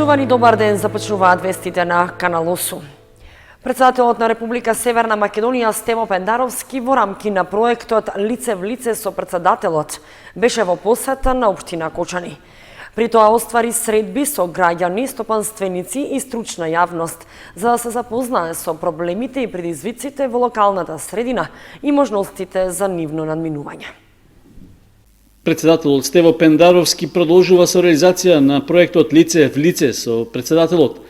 Почитувани, добар ден, започнуваат вестите на Канал 8. Председателот на Република Северна Македонија Стево Пендаровски во рамки на проектот Лице в лице со председателот беше во посета на општина Кочани. При тоа оствари средби со граѓани, стопанственици и стручна јавност за да се запознае со проблемите и предизвиците во локалната средина и можностите за нивно надминување. Председателот Стево Пендаровски продолжува со реализација на проектот Лице в лице со председателот,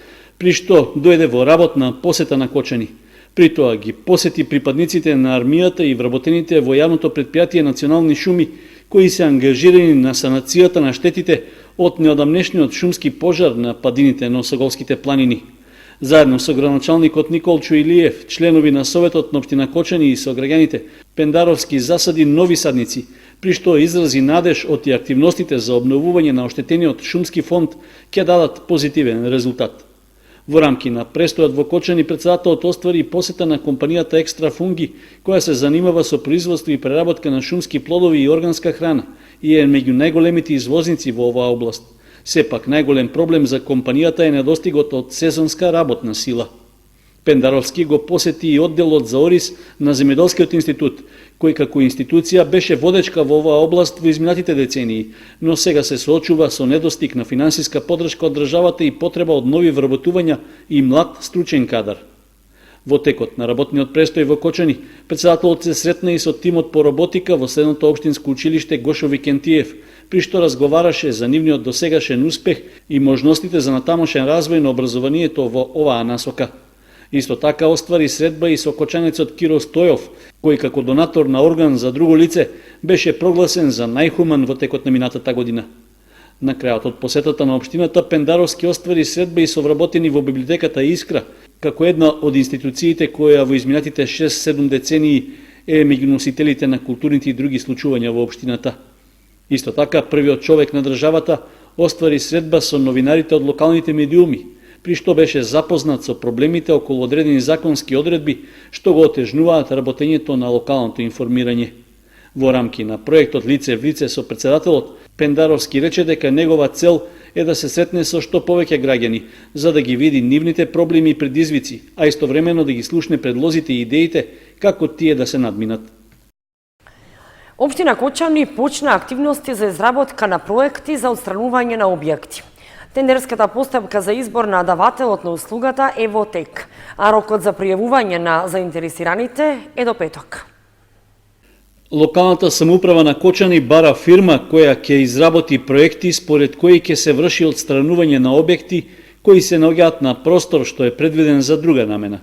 при што дојде во работна посета на Кочани. При тоа ги посети припадниците на армијата и вработените во јавното претпријатие Национални шуми, кои се ангажирани на санацијата на штетите од неодамнешниот шумски пожар на падините на Осоголските планини. Заедно со градоначалникот Николчо Илиев, членови на Советот на општина Кочани и со граѓаните, Пендаровски засади нови садници, при што изрази надеж од и активностите за обновување на оштетениот шумски фонд ќе дадат позитивен резултат. Во рамки на престојот во Кочани, председателот оствари посета на компанијата Екстра Фунги, која се занимава со производство и преработка на шумски плодови и органска храна и е меѓу најголемите извозници во оваа област. Сепак најголем проблем за компанијата е недостигот од сезонска работна сила. Пендаровски го посети и одделот за ОРИС на Земјоделскиот институт, кој како институција беше водечка во оваа област во изминатите децении, но сега се соочува со недостиг на финансиска поддршка од државата и потреба од нови вработувања и млад стручен кадар. Во текот на работниот престој во Кочани, председателот се сретна и со тимот по роботика во следното општинско училиште Гошо Викентиев, при што разговараше за нивниот досегашен успех и можностите за натамошен развој на образованието во оваа насока. Исто така оствари средба и со кочанецот Киро Стојов, кој како донатор на орган за друго лице беше прогласен за најхуман во текот на минатата година. На крајот од посетата на општината, Пендаровски оствари средба и со вработени во библиотеката Искра, како една од институциите која во изминатите 6-7 децении е меѓу носителите на културните и други случувања во општината. Исто така, првиот човек на државата оствари средба со новинарите од локалните медиуми, при што беше запознат со проблемите околу одредени законски одредби што го отежнуваат работењето на локалното информирање. Во рамки на проектот Лице в лице со председателот, Пендаровски рече дека негова цел е да се сретне со што повеќе граѓани, за да ги види нивните проблеми и предизвици, а истовремено да ги слушне предлозите и идеите како тие да се надминат. Општина Кочани почна активности за изработка на проекти за отстранување на објекти. Тендерската постапка за избор на давателот на услугата е во тек, а рокот за пријавување на заинтересираните е до петок. Локалната самоуправа на Кочани бара фирма која ќе изработи проекти според кои ќе се врши отстранување на објекти кои се наоѓаат на простор што е предвиден за друга намена.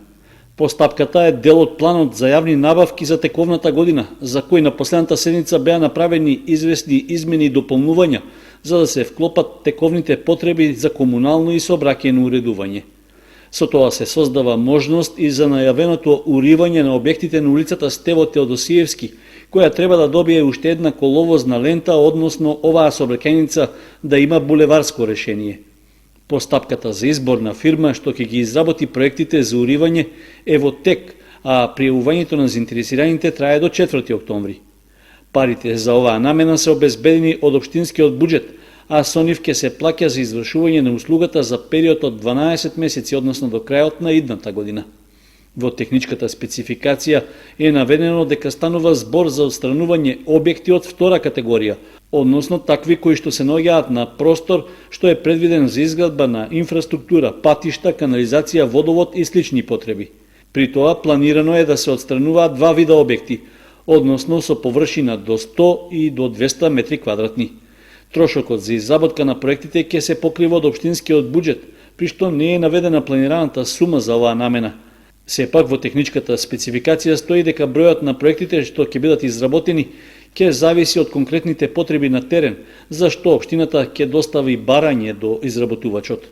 Постапката е дел од планот за јавни набавки за тековната година, за кој на последната седница беа направени известни измени и дополнувања, за да се вклопат тековните потреби за комунално и сообраќајно уредување. Со тоа се создава можност и за најавеното уривање на објектите на улицата Стево Теодосиевски, која треба да добие уште една коловозна лента, односно оваа сообраќајница да има булеварско решение. Постапката за избор на фирма што ќе ги изработи проектите за уривање е во тек, а пријавувањето на заинтересираните трае до 4 октомври. Парите за оваа намена се обезбедени од општинскиот буџет, а со нив ќе се плаќа за извршување на услугата за период од 12 месеци, односно до крајот на идната година. Во техничката спецификација е наведено дека станува збор за отстранување објекти од втора категорија, односно такви кои што се наоѓаат на простор што е предвиден за изградба на инфраструктура, патишта, канализација, водовод и слични потреби. При тоа планирано е да се отстрануваат два вида објекти, односно со површина до 100 и до 200 метри квадратни. Трошокот за изработка на проектите ќе се покрива од општинскиот буџет, при што не е наведена планираната сума за оваа намена. Сепак во техничката спецификација стои дека бројот на проектите што ќе бидат изработени ќе зависи од конкретните потреби на терен, за што општината ќе достави барање до изработувачот.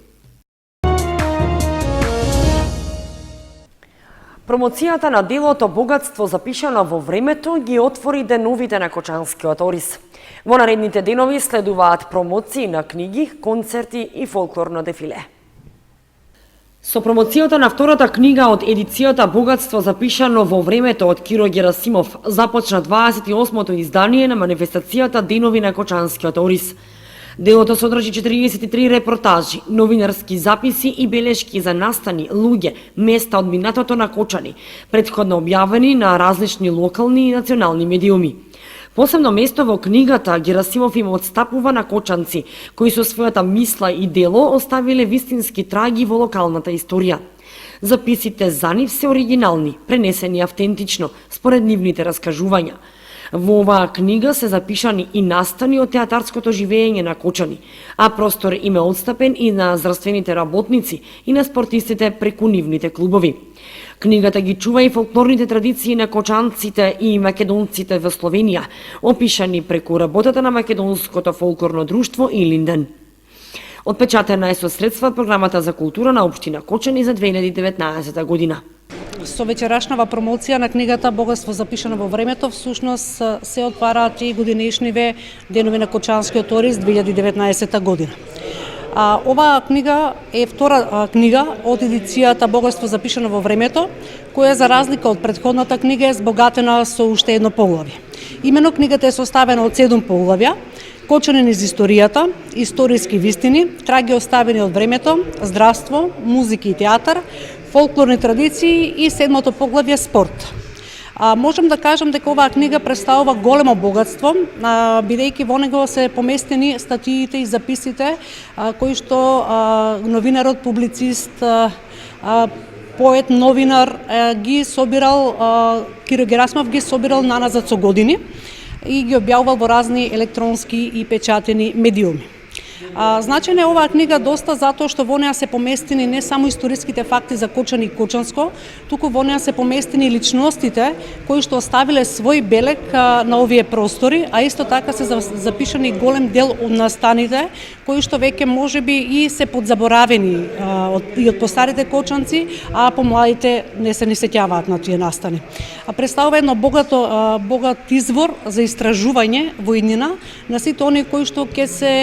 Промоцијата на делото богатство запишано во времето ги отвори деновите на Кочанскиот ОРИС. Во наредните денови следуваат промоции на книги, концерти и фолклорно дефиле. Со промоцијата на втората книга од едицијата Богатство запишано во времето од Киро Герасимов започна 28-то издание на манифестацијата Денови на Кочанскиот ОРИС. Делото содржи 43 репортажи, новинарски записи и белешки за настани, луѓе, места од минатото на Кочани, претходно објавени на различни локални и национални медиуми. Посебно место во книгата Герасимов им отстапува на кочанци, кои со својата мисла и дело оставиле вистински траги во локалната историја. Записите за нив се оригинални, пренесени автентично, според нивните раскажувања. Во оваа книга се запишани и настани од театарското живење на Кочани, а простор им е отстапен и на здравствените работници и на спортистите преку нивните клубови. Книгата ги чува и фолклорните традиции на кочанците и македонците во Словенија, опишани преку работата на Македонското фолклорно друштво и Линден. Отпечатена е со средства програмата за култура на општина Кочани за 2019 година. Со вечерашнава промоција на книгата Богатство запишано во времето, всушност се отвараат и годинешниве денови на Кочанскиот ориз 2019 година. Оваа книга е втора книга од едицијата Богатство запишано во времето, која за разлика од претходната книга е збогатена со уште едно поглавје. Имено книгата е составена од 7 поглавја: Кочани низ историјата, историски вистини, траги оставени од времето, здравство, музика и театар, фолклорни традиции и седмото поглавје спорт. Можам да кажам дека оваа книга представува големо богатство, бидејќи во него се поместени статиите и записите кои што новинарот, публицист, поет, новинар ги собирал, Киро Герасимов ги собирал наназад со години и ги објавувал во разни електронски и печатени медиуми. Значајна е оваа книга доста затоа што во неа се поместени не само историските факти за Кочани и Кочанско, туку во неа се поместени личностите кои што оставиле свој белег на овие простори, а исто така се запишани голем дел од настаните кои што веќе можеби и се подзаборавени и од постарите кочанци, а помладите не се ни сеќаваат на тие настани. Представува едно богат извор за истражување во иднина на сите оние кои што ќе се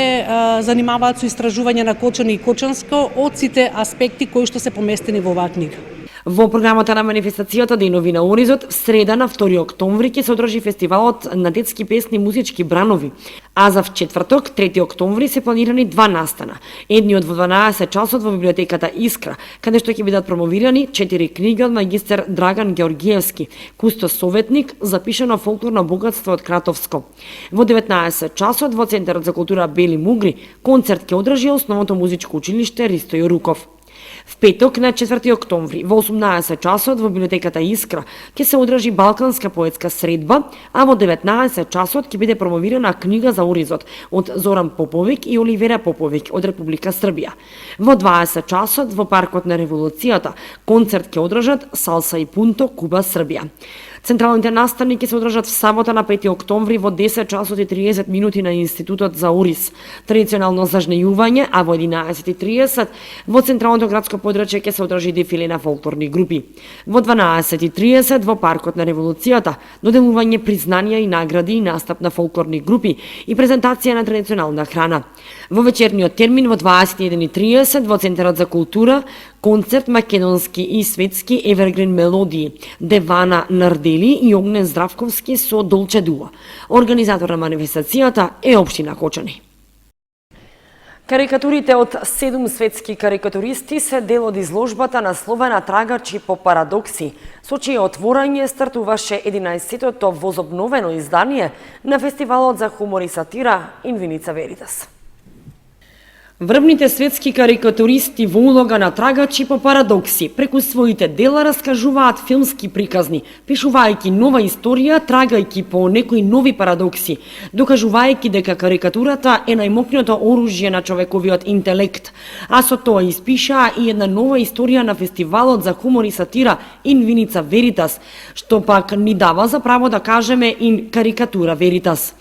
занимаваат со истражување на Кочани и Кочанско од сите аспекти кои што се поместени во оваа книга. Во програмата на манифестацијата Денови на Оризот, в среда на 2 октомври ќе се одржи фестивалот на детски песни музички бранови, а за четврток, 3 октомври, се планирани 2 настана. Едниот во 12 часот во библиотеката Искра, каде што ќе бидат промовирани 4 книги од магистер Драган Георгиевски, кустос советник, запишано фолклорно богатство од Кратовско. Во 19 часот во Центарот за култура Бели Мугри, концерт ќе одржи Основното музичко училиште Ристо Јоруков. В петок на 4 октомври во 18 часот во библиотеката Искра ќе се одржи Балканска поетска средба, а во 19 часот ќе биде промовирана книга за Оризот од Зоран Поповик и Оливера Поповик од Република Србија. Во 20 часот во паркот на Револуцијата концерт ќе одржат Салса и Пунто Куба Србија. Централните настани ќе се одржат в сабота на 5 октомври во 10 часот и 30 минути на Институтот за Ориз. Традиционално зажнејување, а во 11:30 во Централното градско подрачје ќе се одржи дефиле на фолклорни групи. Во 12:30 во паркот на Револуцијата доделување признанија и награди и настап на фолклорни групи и презентација на традиционална храна. Во вечерниот термин во 21:30 во Центарот за култура концерт македонски и светски евергрин мелодии Девана Нардели и Огнен Здравковски со Долче Дуа. Организатор на манифестацијата е општина Кочани. Карикатурите од 7 светски карикатуристи се дел од изложбата насловена Трагачи по парадокси, со чие отворање стартуваше 11-тото возобновено издание на фестивалот за хумор и сатира Инвиница Веритас. Врвните светски карикатуристи во улога на трагачи по парадокси преку своите дела раскажуваат филмски приказни, пишувајќи нова историја, трагајќи по некои нови парадокси, докажувајќи дека карикатурата е најмокното оружје на човековиот интелект, а со тоа испишаа и една нова историја на фестивалот за хумор и сатира Инвиница Веритас, што пак ни дава за право да кажеме ин карикатура Веритас.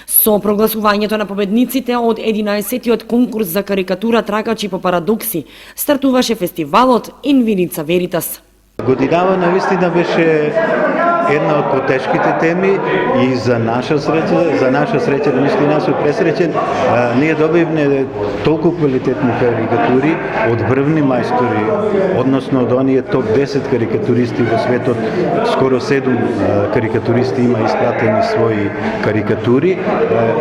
Со прогласувањето на победниците од 11-тиот конкурс за карикатура Трагачи по парадокси, стартуваше фестивалот Инвиница Веритас. Годинава навистина беше една од потешките теми и за наша среќа, наистина сум пресреќен, ние добивме толку квалитетни карикатури од врвни мајстори, односно од оние топ 10 карикатуристи во светот, скоро 7 карикатуристи има испратени своји карикатури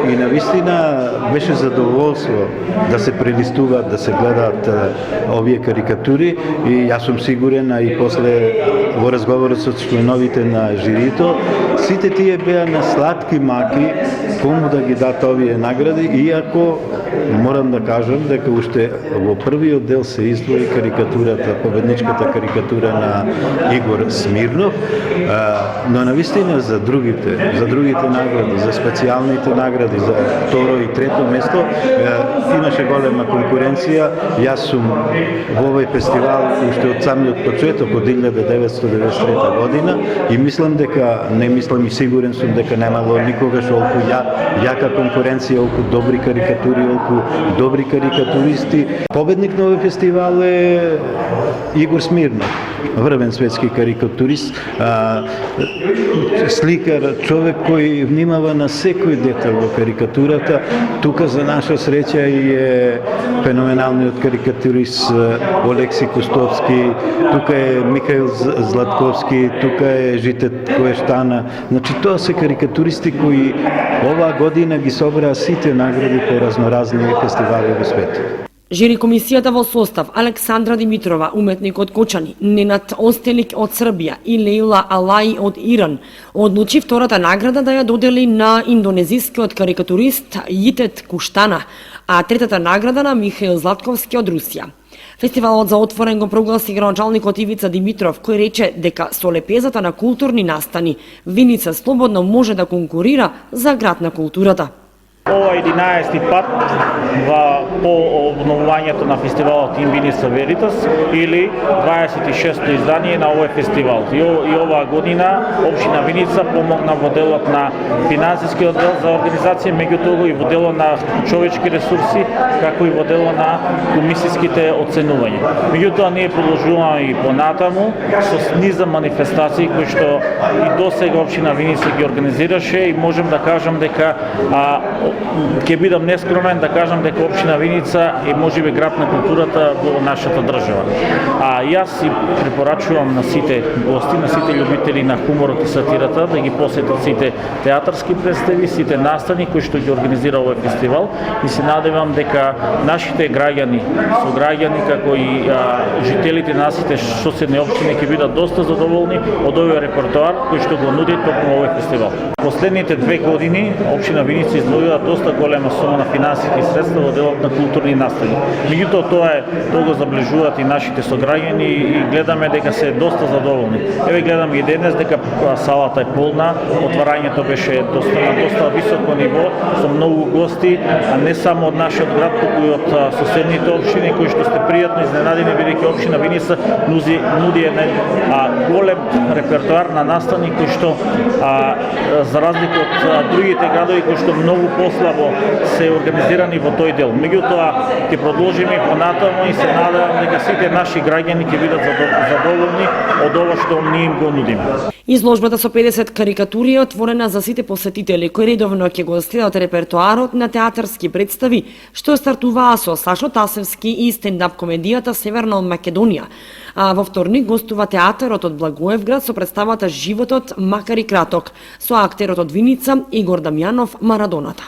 и навистина беше задоволство да се прелистуваат, да се гледаат овие карикатури и јас сум сигурен, а и после во разговорот со членовите на жирито, сите тие беа на сладки маки кому да ги дат овие награди, иако морам да кажам дека уште во првиот дел се издвои карикатурата, победничката карикатура на Игор Смирнов, но навистина за другите награди, за специјалните награди, за второ и трето место, имаше голема конкуренција. Јас сум во овој фестивал уште од самиот почеток од 1993 година и мислам дека, не мислам и сигурен сум дека немало никогаш олку јака конкуренција, олку добри карикатури, олку добри карикатуристи. Победник на овој фестивал е Игор Смирнов, врвен светски карикатурист, сликар, човек кој внимава на секој детал во карикатурата. Тука за наша среќа и е феноменалниот карикатурист Олекси Костовски, тука е Михаил Златковски, тука е Житет Коештана. Значи тоа се карикатуристи кои оваа година ги собраа сите награди по разноразни фестивали во светот. Жири комисијата во состав Александра Димитрова, уметник од Кочани, Ненад Остелик од Србија и Лейла Алаи од Иран, одлучи втората награда да ја додели на индонезискиот карикатурист Јитет Куштана, а третата награда на Михаил Златковски од Русија. Фестивалот за отворен го прогласи градоначалникот Ивица Димитров, кој рече дека со лепезата на културни настани Виница слободно може да конкурира за град на културата. Ова е 11-ти пат по обновувањето на фестивалот Виница Веритас или 26-то издание на овој фестивал. И оваа година општина Виница помогна во делот на финансискиот дел за организација, меѓутоа и во делот на човечки ресурси, како и во делот на комисиските оценувања. Меѓутоа ние продолжуваме и понатаму со низа манифестации кои што и досега општина Виница ги организираше и можем да кажам дека ќе бидам нескромен да кажам дека општина Виница е можеби град на културата во нашата држава. Јас си препорачувам на сите гости, на сите љубители на хуморот и сатирата да ги посетат сите театарски представи, сите настани кои што ги организира овој фестивал и се надевам дека нашите граѓани, сограѓани како и жителите на сите соседни општини ќе бидат доста задоволни од овој репертоар кој што го нуди токму овој фестивал. Последните 2 години општина Виница издвоила доста голема сума на финансиски средства во делот на културни настани. Меѓутоа тоа го заближуваат и нашите сограѓани и гледаме дека се доста задоволни. Еве гледам и денес дека салата е полна, отварањето беше на доста високо ниво со многу гости, а не само од нашиот град, туку и од соседните општини кои што сте пријатно изненадени бидејќи општина Виница нуди голем репертоар на настани кои што за разлика од другите градови кои што многу послабо се организирани во тој дел. Меѓутоа ќе продолжиме понатаму и се надевам дека сите наши граѓани ќе бидат задоволни од ова што ние им го нудиме. Изложбата со 50 карикатури е отворена за сите посетители кои редовно ќе го следат репертоарот на театарски представи што стартуваа со Сашо Тасевски и стендап комедијата Северна од Македонија. А во вторник гостува театарот од Благоевград со представата Животот, макар и краток, со актерот од Виница Игор Дамјанов Марадоната.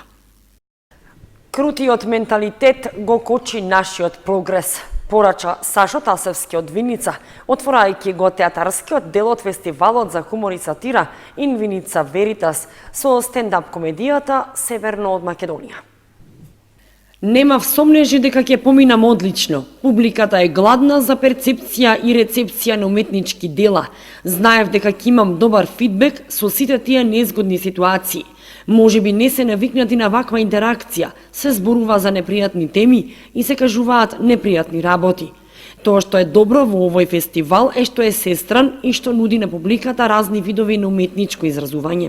Крутиот менталитет го кочи нашиот прогрес, порача Сашо Тасевски од Виница, отворајќи го театарскиот дел од фестивалот за хумор и сатира Ин Виница Веритас со стендап комедијата Северно од Македонија. Немав сомнежи дека ќе поминам одлично. Публиката е гладна за перцепција и рецепција на уметнички дела. Знаев дека ќе имам добар фидбек со сите тие незгодни ситуации. Можеби не се навикнати на ваква интеракција, се зборува за непријатни теми и се кажуваат непријатни работи. Тоа што е добро во овој фестивал е што е сестран и што нуди на публиката разни видови на уметничко изразување.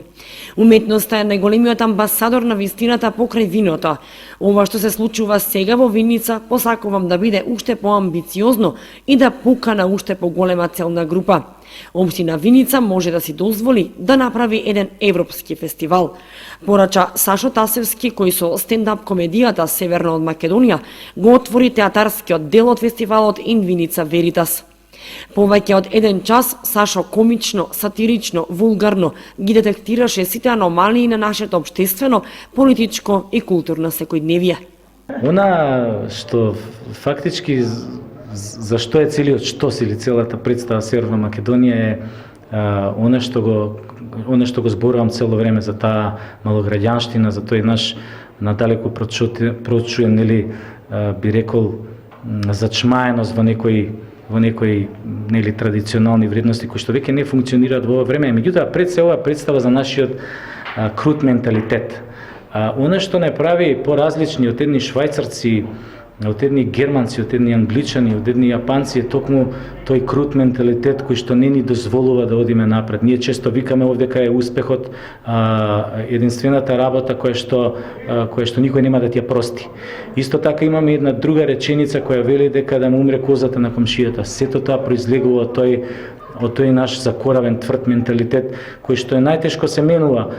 Уметноста е најголемиот амбасадор на вистината покрај виното. Ова што се случува сега во Виница посакувам да биде уште поамбициозно и да пука на уште поголема целна група. Општина Виница може да си дозволи да направи еден европски фестивал. Порача Сашо Тасевски, кој со стендап комедијата Северна од Македонија го отвори театарскиот дел од фестивалот In Vinica Veritas. Повеќе од еден час Сашо комично, сатирично, вулгарно ги детектираше сите аномалии на нашето општествено, политичко и културно секојдневие. Она што фактички зашто е целиот штос или целата представа Северна Македонија е оно што го зборувам цело време за таа малограѓанштина, за тој наш надалеку прочуен, нели би рекол зачмаеност во некои нели традиционални вредности кои што веќе не функционираат во ова време. Меѓутоа пред се ова представа за нашиот крут менталитет. Оно што не прави поразлични од едни швајцарци, од едни германци, од едни англичани, од едни јапанци е токму тој крут менталитет кој што не ни дозволува да одиме напред. Ние често викаме овде кај е успехот единствената работа која што никој нема да ти ја прости. Исто така имаме една друга реченица која вели дека да му умре козата на комшијата. Сето тоа произлегува од тој наш закоравен тврд менталитет кој што е најтешко се менува.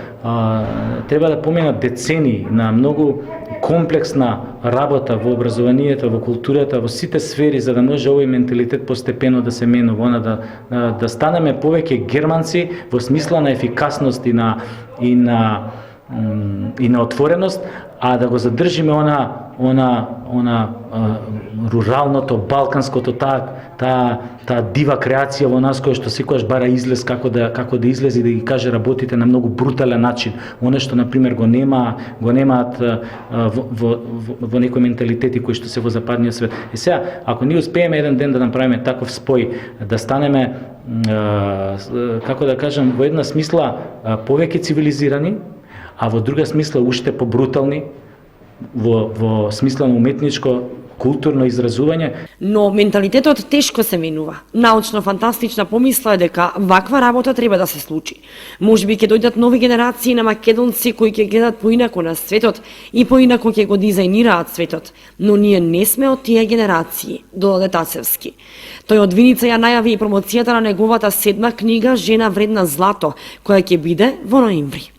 Треба да поминат децении на многу комплексна работа во образованието, во културата, во сите сфери за да може овој менталитет постепено да се менува, да станеме повеќе германци во смисла на ефикасност и на отвореност, а да го задржиме она руралното, балканското, таа дива креација во нас која што секогаш бара излез како да излезе и да ги каже работите на многу брутален начин. Оно што на пример го немаат во некои менталитети кои што се во западниот свет. И сега, ако ние успееме еден ден да направиме таков спој, да станеме како да кажам во една смисла повеќе цивилизирани, а во друга смисла уште побрутални, во смисла на уметничко, културно изразување. Но менталитетот тешко се менува. Научно-фантастична помисла е дека ваква работа треба да се случи. Можеби ќе дојдат нови генерации на македонци кои ќе гледат поинако на светот и поинако ќе го дизајнираат светот. Но ние не сме од тие генерации, додаде Тасевски. Тој од Виница ја најави и промоцијата на неговата 7 книга Жена вредна злато, која ќе биде во ноември.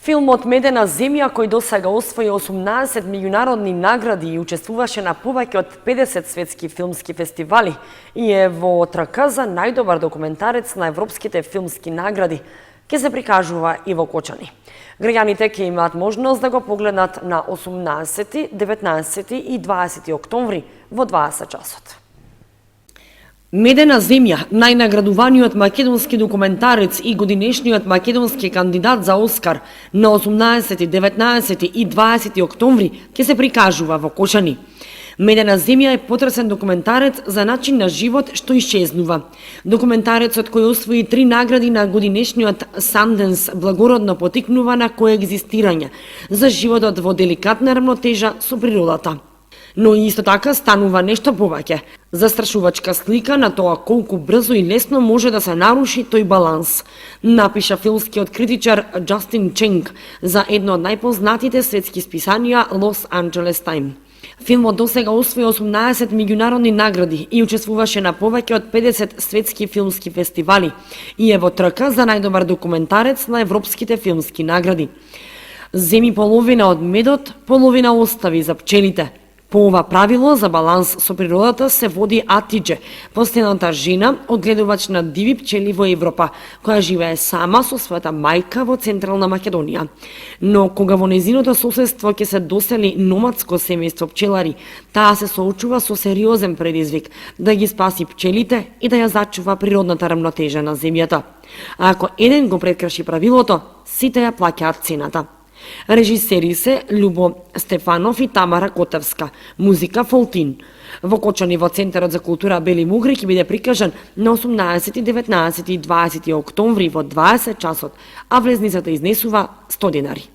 Филмот Медена земја, кој досега освои 18 меѓународни награди и учествуваше на повеќе од 50 светски филмски фестивали и е во трка за најдобар документарец на европските филмски награди, ќе се прикажува и во Кочани. Граѓаните ќе имаат можност да го погледнат на 18, 19 и 20 октомври во 20 часот. Медена земја, најнаградуваниот македонски документарец и годинешниот македонски кандидат за Оскар на 18, 19 и 20 октомври ќе се прикажува во Кочани. Медена земја е потресен документарец за начин на живот што исчезнува. Документарецот кој освои 3 награди на годинешниот Санденс благородно потикнува на коегзистирање за животот во деликатна рамнотежа со природата. Но и исто така станува нешто повеќе. Застрашувачка слика на тоа колку брзо и лесно може да се наруши тој баланс, напиша филмскиот критичар Джастин Ченг за едно од најпознатите светски списанија Лос Анџелес Тайм. Филмот досега освои 18 меѓународни награди и учествуваше на повеќе од 50 светски филмски фестивали и е во трка за најдобар документарец на европските филмски награди. Земи половина од медот, половина остави за пчелите. По ова правило за баланс со природата се води Атидже, последната жена одгледувач на диви пчели во Европа, која живее сама со својата мајка во Централна Македонија. Но кога во незиното соседство ќе се досели номадско семејство пчелари, таа се соочува со сериозен предизвик да ги спаси пчелите и да ја зачува природната рамнотежа на земјата. А ако еден го прекраши правилото, сите ја плаќаат цената. Режисери се Љубо Стефанов и Тамара Котевска, музика Фолтин. Во Кочани во Центарот за култура Бели Мугри ќе биде прикажан на 18, 19 и 20 октомври во 20 часот, а влезницата изнесува 100 денари.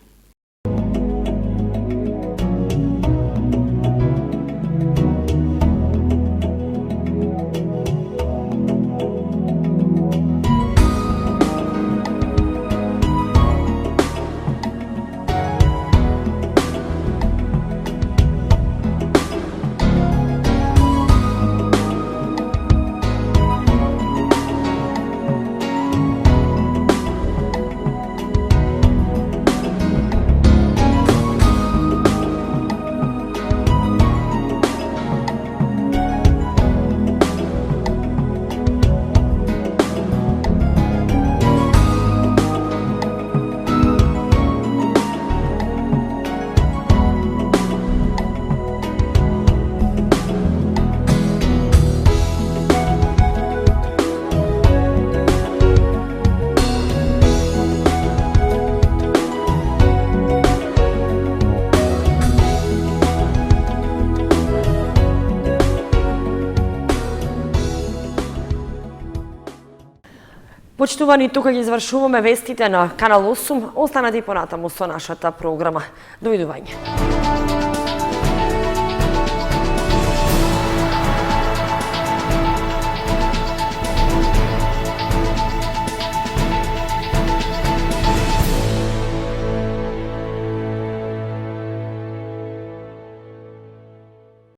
Почитувани, тука ги извршуваме вестите на Канал 8. Останете и понатаму со нашата програма. Довидување.